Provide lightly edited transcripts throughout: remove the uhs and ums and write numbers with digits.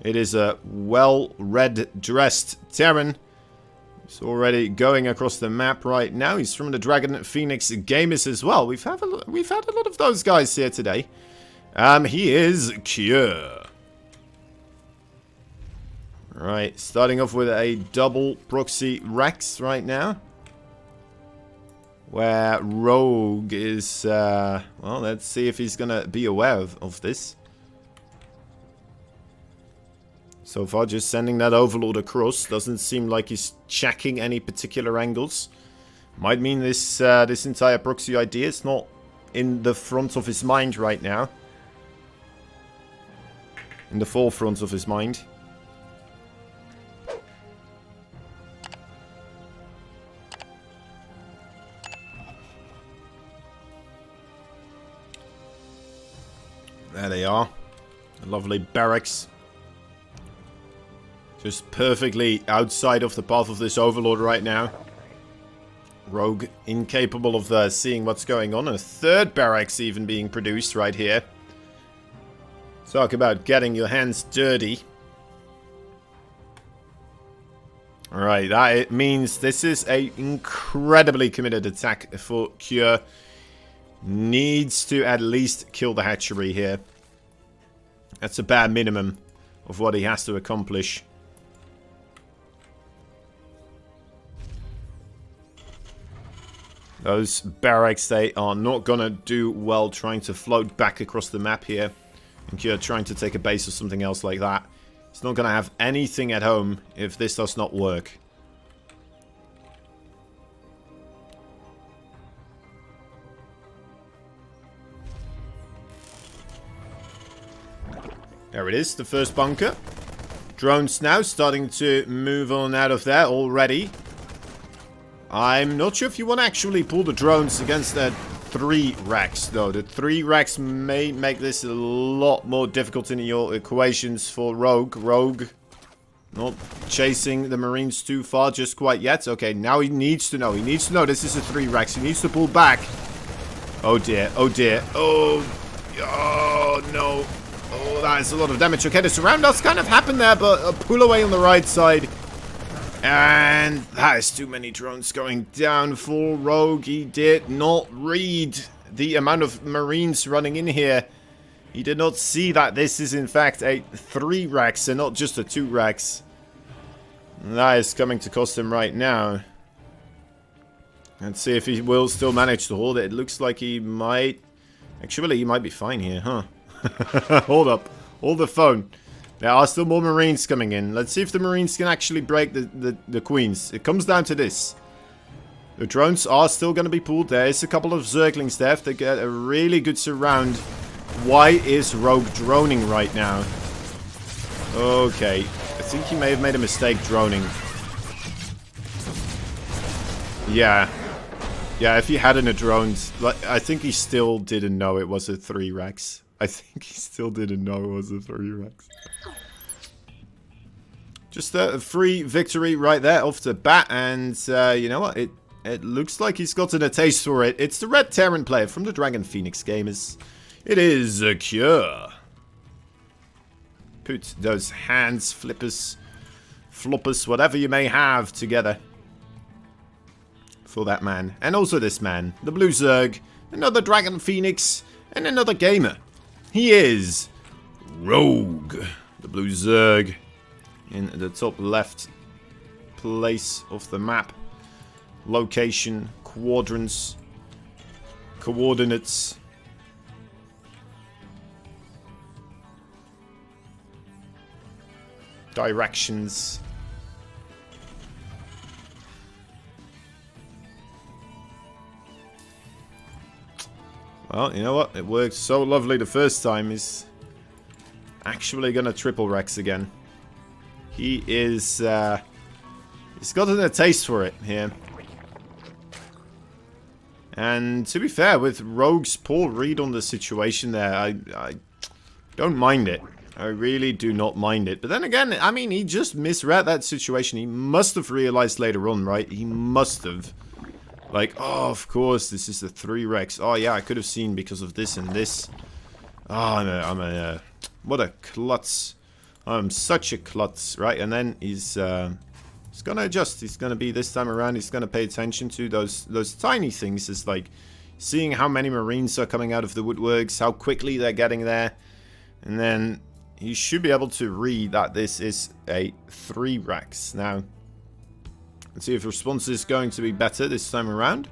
It is a well-read, dressed Terran. He's already going across the map right now. He's from the Dragon Phoenix Gamers as well. We've had a lot of those guys here today. He is Cure. Right, starting off with a double proxy Rex right now. Where Rogue is, well, let's see if he's gonna be aware of this. So far, just sending that Overlord across. Doesn't seem like he's checking any particular angles. Might mean this this entire proxy idea is not in the front of his mind right now. In the forefront of his mind. There they are. A lovely barracks. Just perfectly outside of the path of this Overlord right now. Rogue incapable of seeing what's going on. A third barracks even being produced right here. Talk about getting your hands dirty. Alright, that means this is an incredibly committed attack for Cure. Needs to at least kill the hatchery here. That's a bare minimum of what he has to accomplish. Those barracks, they are not gonna do well trying to float back across the map here. And Cure trying to take a base or something else like that. It's not gonna have anything at home if this does not work. There it is, the first bunker. Drones now starting to move on out of there already. I'm not sure if you want to actually pull the drones against that 3 racks, though. The 3 racks may make this a lot more difficult in your equations for Rogue. Rogue not chasing the Marines too far just quite yet. Okay, now he needs to know. He needs to know this is a 3 racks. He needs to pull back. Oh dear, oh dear. Oh no. Oh, that is a lot of damage. Okay, the surround does kind of happen there, but a pull away on the right side. And that is too many drones going down for Rogue. He did not read the amount of Marines running in here. He did not see that this is in fact a 3 racks and not just a 2 racks. That is coming to cost him right now. Let's see if he will still manage to hold it. It looks like he might. Actually, he might be fine here, huh? Hold up. Hold the phone. There are still more Marines coming in. Let's see if the Marines can actually break the Queens. It comes down to this. The drones are still going to be pulled. There is a couple of Zerglings there. If they get a really good surround. Why is Rogue droning right now? Okay. I think he may have made a mistake droning. Yeah. Yeah, if he hadn't droned, I think he still didn't know it was a 3 racks. I think he still didn't know it was a 3 racks. Just a free victory right there off the bat. And you know what? It looks like he's gotten a taste for it. It's the Red Terran player from the Dragon Phoenix Gamers. It is a Cure. Put those hands, flippers, floppers, whatever you may have together. For that man. And also this man. The Blue Zerg. Another Dragon Phoenix. And another gamer. He is Rogue. The Blue Zerg. In the top left place of the map. Location. Quadrants. Coordinates. Directions. Well, you know what? It worked so lovely the first time. He's actually gonna triple Rex again. He is, he's gotten a taste for it here. And to be fair, with Rogue's poor read on the situation there, I don't mind it. I really do not mind it. But then again, I mean, he just misread that situation. He must have realized later on, right? He must have. Like, oh, of course, this is the 3 Rex. Oh, yeah, I could have seen because of this and this. Oh, what a klutz. I'm such a klutz, right? And then he's gonna adjust. He's gonna be this time around. He's gonna pay attention to those tiny things. It's like seeing how many Marines are coming out of the woodworks, how quickly they're getting there, and then he should be able to read that this is a 3 Rex. Now, let's see if response is going to be better this time around.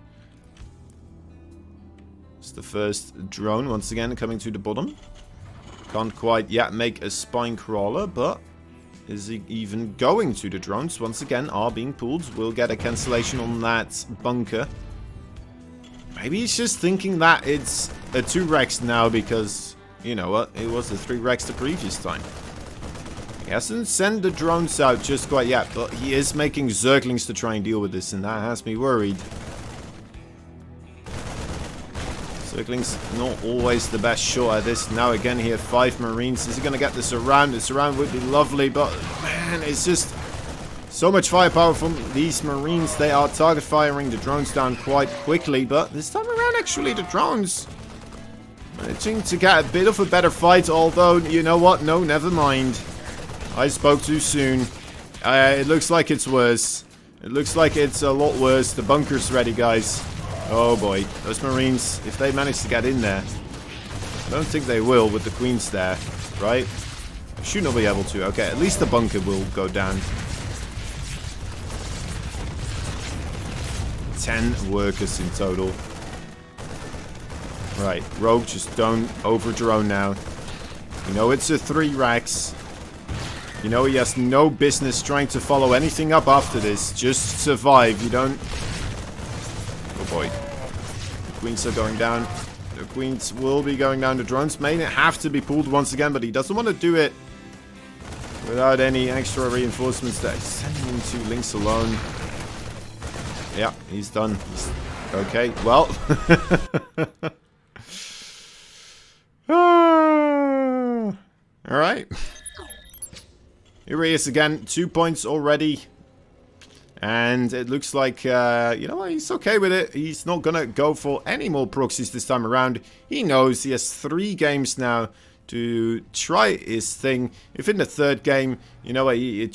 It's the first drone once again coming to the bottom. Can't quite yet make a spine crawler, but is he even going to? The drones once again are being pulled. We'll get a cancellation on that bunker. Maybe he's just thinking that it's a 2 Rex now because, you know what, it was a 3 Rex the previous time. He hasn't sent the drones out just quite yet, but he is making Zerglings to try and deal with this, and that has me worried. Zerglings not always the best shot at this. Now again here, 5 Marines. Is he going to get this around? This around would be lovely, but man, it's just so much firepower from these Marines. They are target firing the drones down quite quickly, but this time around actually the drones managing to get a bit of a better fight, although, you know what? No, never mind. I spoke too soon. It looks like it's worse. It looks like it's a lot worse. The bunker's ready, guys. Oh boy. Those Marines, if they manage to get in there, I don't think they will with the Queens there, right? Should not be able to. Okay, at least the bunker will go down. 10 workers in total. Right, Rogue, just don't over-drone now. You know it's a 3 Rex. You know he has no business trying to follow anything up after this. Just survive. You don't... Oh boy. The Queens are going down. The Queens will be going down. The drones may have to be pulled once again, but he doesn't want to do it without any extra reinforcements. That he's sending 2 Lynx alone. Yeah, he's done. Okay, well... Alright. Here he is again. 2 points already. And it looks like, you know what, he's okay with it. He's not going to go for any more proxies this time around. He knows he has 3 games now to try his thing. If in the 3rd game, you know what, he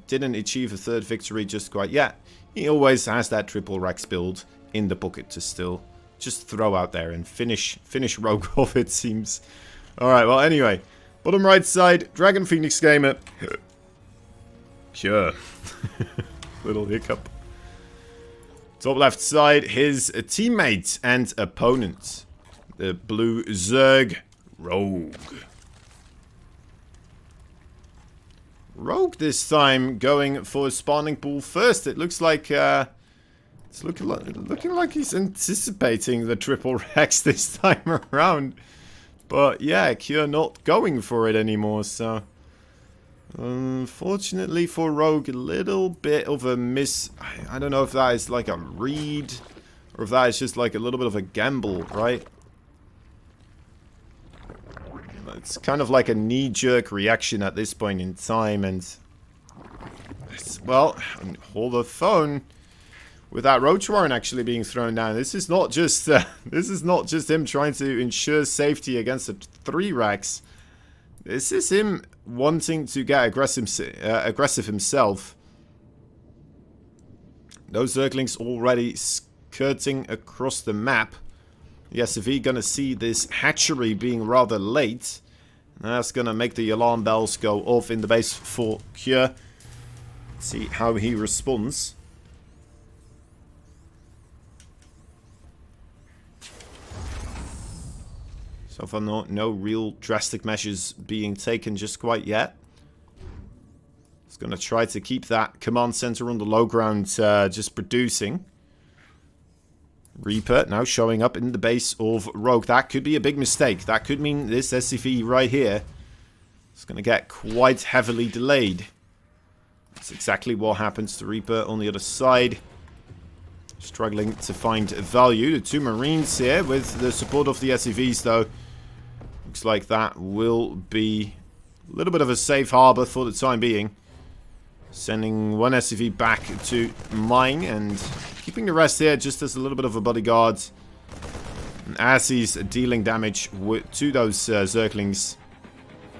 didn't achieve a 3rd victory just quite yet, he always has that triple Rex build in the pocket to still just throw out there and finish Rogue off, it seems. Alright, well, anyway. Bottom right side, Dragon Phoenix Gamer. Sure. Little hiccup. Top left side, his teammate and opponent. The blue Zerg, Rogue. Rogue this time going for a spawning pool first. It looks like it's looking like he's anticipating the triple Rex this time around. But yeah, Cure not going for it anymore, so unfortunately for Rogue, a little bit of a miss. I don't know if that is like a read or if that is just like a little bit of a gamble, right? It's kind of like a knee-jerk reaction at this point in time, and well, hold the phone. With that Roach Warren actually being thrown down, this is not just him trying to ensure safety against a 3 Rex. This is him wanting to get aggressive himself. Those Zerglings already skirting across the map. Yes, if he's gonna see this hatchery being rather late, that's gonna make the alarm bells go off in the base for Cure. See how he responds. So far, no real drastic measures being taken just quite yet. It's going to try to keep that command center on the low ground just producing. Reaper now showing up in the base of Rogue. That could be a big mistake. That could mean this SCV right here is going to get quite heavily delayed. That's exactly what happens to Reaper on the other side. Struggling to find value. The 2 Marines here with the support of the SCVs though. Looks like that will be a little bit of a safe harbor for the time being. Sending 1 SCV back to mine and keeping the rest here just as a little bit of a bodyguard. And as he's dealing damage to those Zerglings,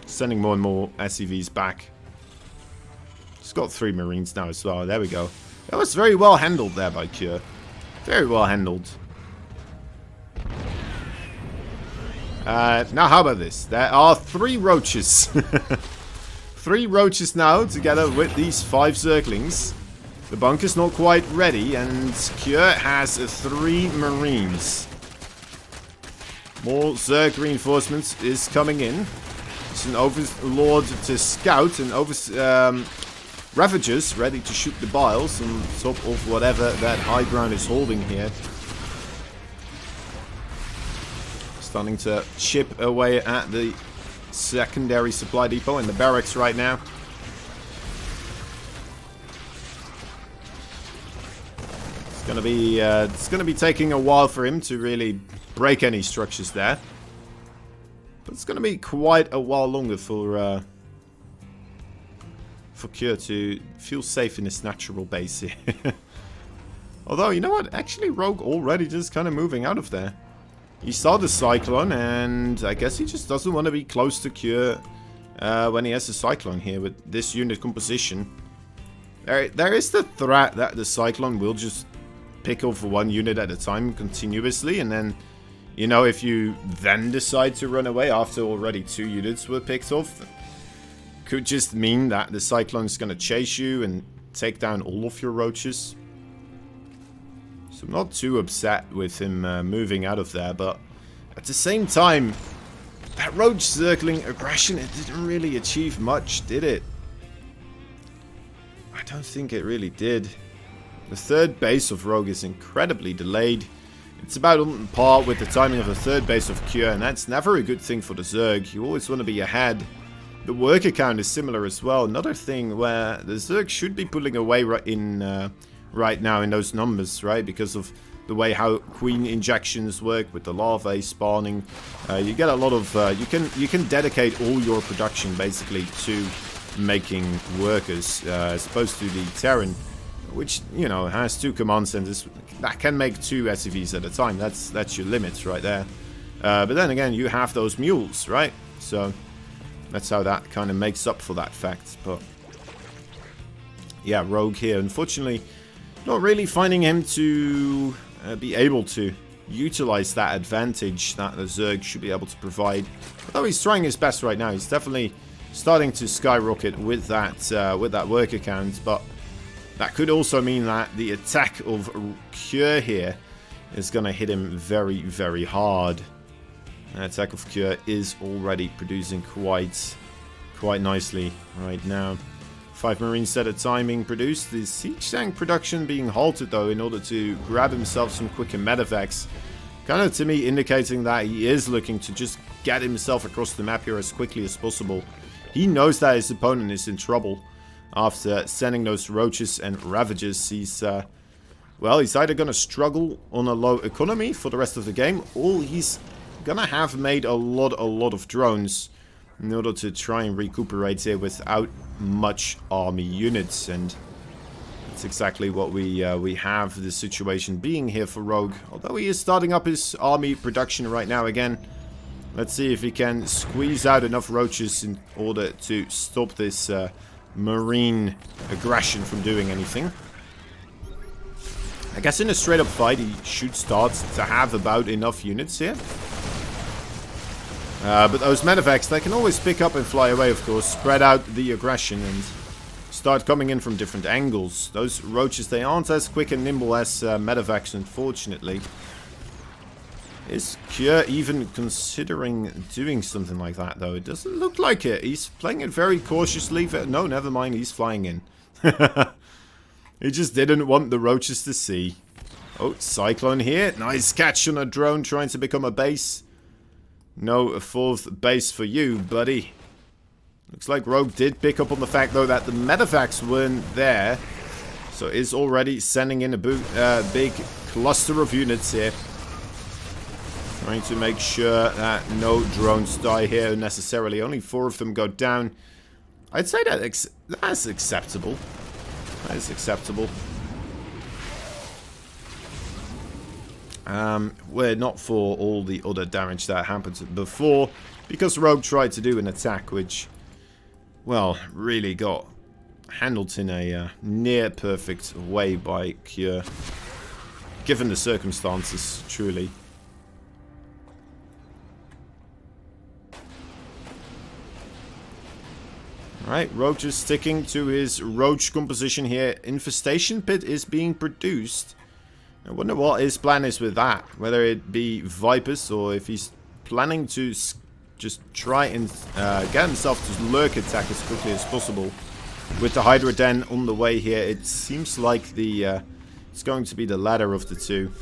Sending more and more SCVs back. He's got 3 Marines now as well. There we go. That was very well handled there by Cure. Very well handled. Now how about this? There are 3 roaches. 3 roaches now, together with these 5 zerglings. The bunker's not quite ready, and Cure has 3 Marines. More Zerg reinforcements is coming in. It's an Overlord to scout, and Ravagers ready to shoot the Biles on top of whatever that high ground is holding here. Starting to chip away at the secondary supply depot in the barracks right now. It's gonna be taking a while for him to really break any structures there. But it's gonna be quite a while longer for Cure to feel safe in his natural base here. Although, you know what? Actually, Rogue already just kind of moving out of there. He saw the Cyclone, and I guess he just doesn't want to be close to Cure when he has a Cyclone here with this unit composition. There is the threat that the Cyclone will just pick off 1 unit at a time continuously, and then, you know, if you then decide to run away after already 2 units were picked off, could just mean that the Cyclone's going to chase you and take down all of your roaches. So I'm not too upset with him moving out of there, but at the same time, that roach circling aggression, it didn't really achieve much, did it? I don't think it really did. The 3rd base of Rogue is incredibly delayed. It's about on par with the timing of the 3rd base of Cure, and that's never a good thing for the Zerg. You always want to be ahead. The worker count is similar as well. Another thing where the Zerg should be pulling away right now in those numbers, right? Because of the way how queen injections work with the larvae spawning. You get a lot of... you can dedicate all your production basically to making workers, as opposed to the Terran, which, you know, has 2 command centers that can make 2 SCVs at a time. That's your limits right there. But then again, you have those mules, right? So that's how that kind of makes up for that fact. But yeah, Rogue here, unfortunately, not really finding him to be able to utilize that advantage that the Zerg should be able to provide. Although he's trying his best right now, he's definitely starting to skyrocket with that worker count. But that could also mean that the attack of Cure here is going to hit him very, very hard. The attack of Cure is already producing quite nicely right now. 5 Marines at a time being produced. The siege tank production being halted though in order to grab himself some quicker medevacs. Kind of to me indicating that he is looking to just get himself across the map here as quickly as possible. He knows that his opponent is in trouble. After sending those roaches and ravagers, he's either going to struggle on a low economy for the rest of the game, or he's going to have made a lot of drones in order to try and recuperate here without much army units. And that's exactly what we have the situation being here for Rogue. Although he is starting up his army production right now again. Let's see if he can squeeze out enough roaches in order to stop this marine aggression from doing anything. I guess in a straight up fight he should start to have about enough units here. But those medevacs, they can always pick up and fly away, of course, spread out the aggression and start coming in from different angles. Those roaches, they aren't as quick and nimble as medevacs, unfortunately. Is Cure even considering doing something like that, though? It doesn't look like it. He's playing it very cautiously. No, never mind. He's flying in. He just didn't want the roaches to see. Oh, Cyclone here. Nice catch on a drone trying to become a base. No, a 4th base for you, buddy. Looks like Rogue did pick up on the fact, though, that the medevacs weren't there. So is already sending in a big cluster of units here. Trying to make sure that no drones die here unnecessarily. Only 4 of them go down. I'd say that's acceptable. That is acceptable. We're not for all the other damage that happened before. Because Rogue tried to do an attack which, well, really got handled in a near perfect way by Cure. Given the circumstances, truly. Alright, Rogue just sticking to his roach composition here. Infestation Pit is being produced. I wonder what his plan is with that. Whether it be Vipers or if he's planning to just try and get himself to lurk attack as quickly as possible. With the Hydra Den on the way here, it seems like the it's going to be the latter of the two.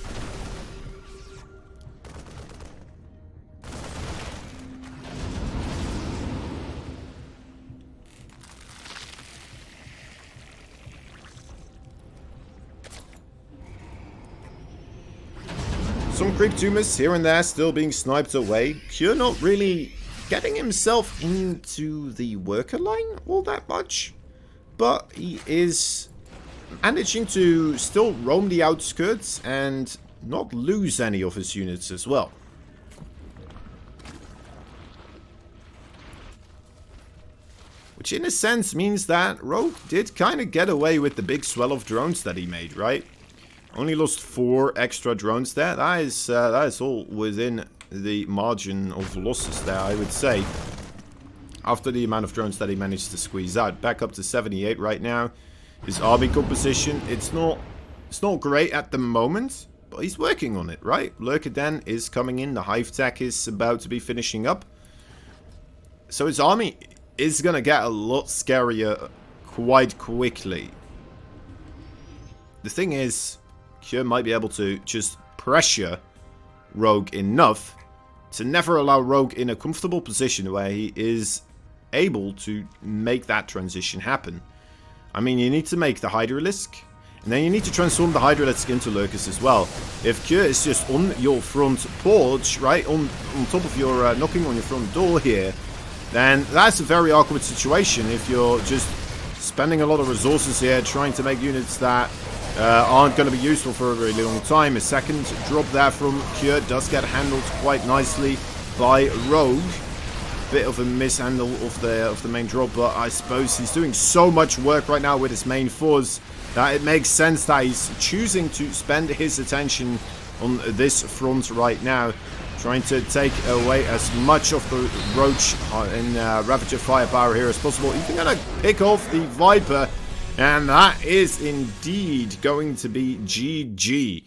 Some creep tumors here and there still being sniped away. Cure not really getting himself into the worker line all that much. But he is managing to still roam the outskirts and not lose any of his units as well. Which in a sense means that Rogue did kind of get away with the big swell of drones that he made, right? Only lost 4 extra drones there. That is all within the margin of losses there, I would say. After the amount of drones that he managed to squeeze out. Back up to 78 right now. His army composition, it's not great at the moment, but he's working on it, right? Lurker Den is coming in. The Hive Tech is about to be finishing up. So his army is going to get a lot scarier quite quickly. The thing is, Cure might be able to just pressure Rogue enough to never allow Rogue in a comfortable position where he is able to make that transition happen. I mean, you need to make the Hydralisk, and then you need to transform the Hydralisk into Lurkers as well. If Cure is just on your front porch, right, on top of your, knocking on your front door here, then that's a very awkward situation if you're just spending a lot of resources here trying to make units that aren't going to be useful for a very long time. A second drop there from Cure does get handled quite nicely by Rogue. Bit of a mishandle of the main drop, but I suppose he's doing so much work right now with his main force that it makes sense that he's choosing to spend his attention on this front right now, trying to take away as much of the Roach and Ravager firepower here as possible. Even gonna pick off the Viper, and that is indeed going to be GG.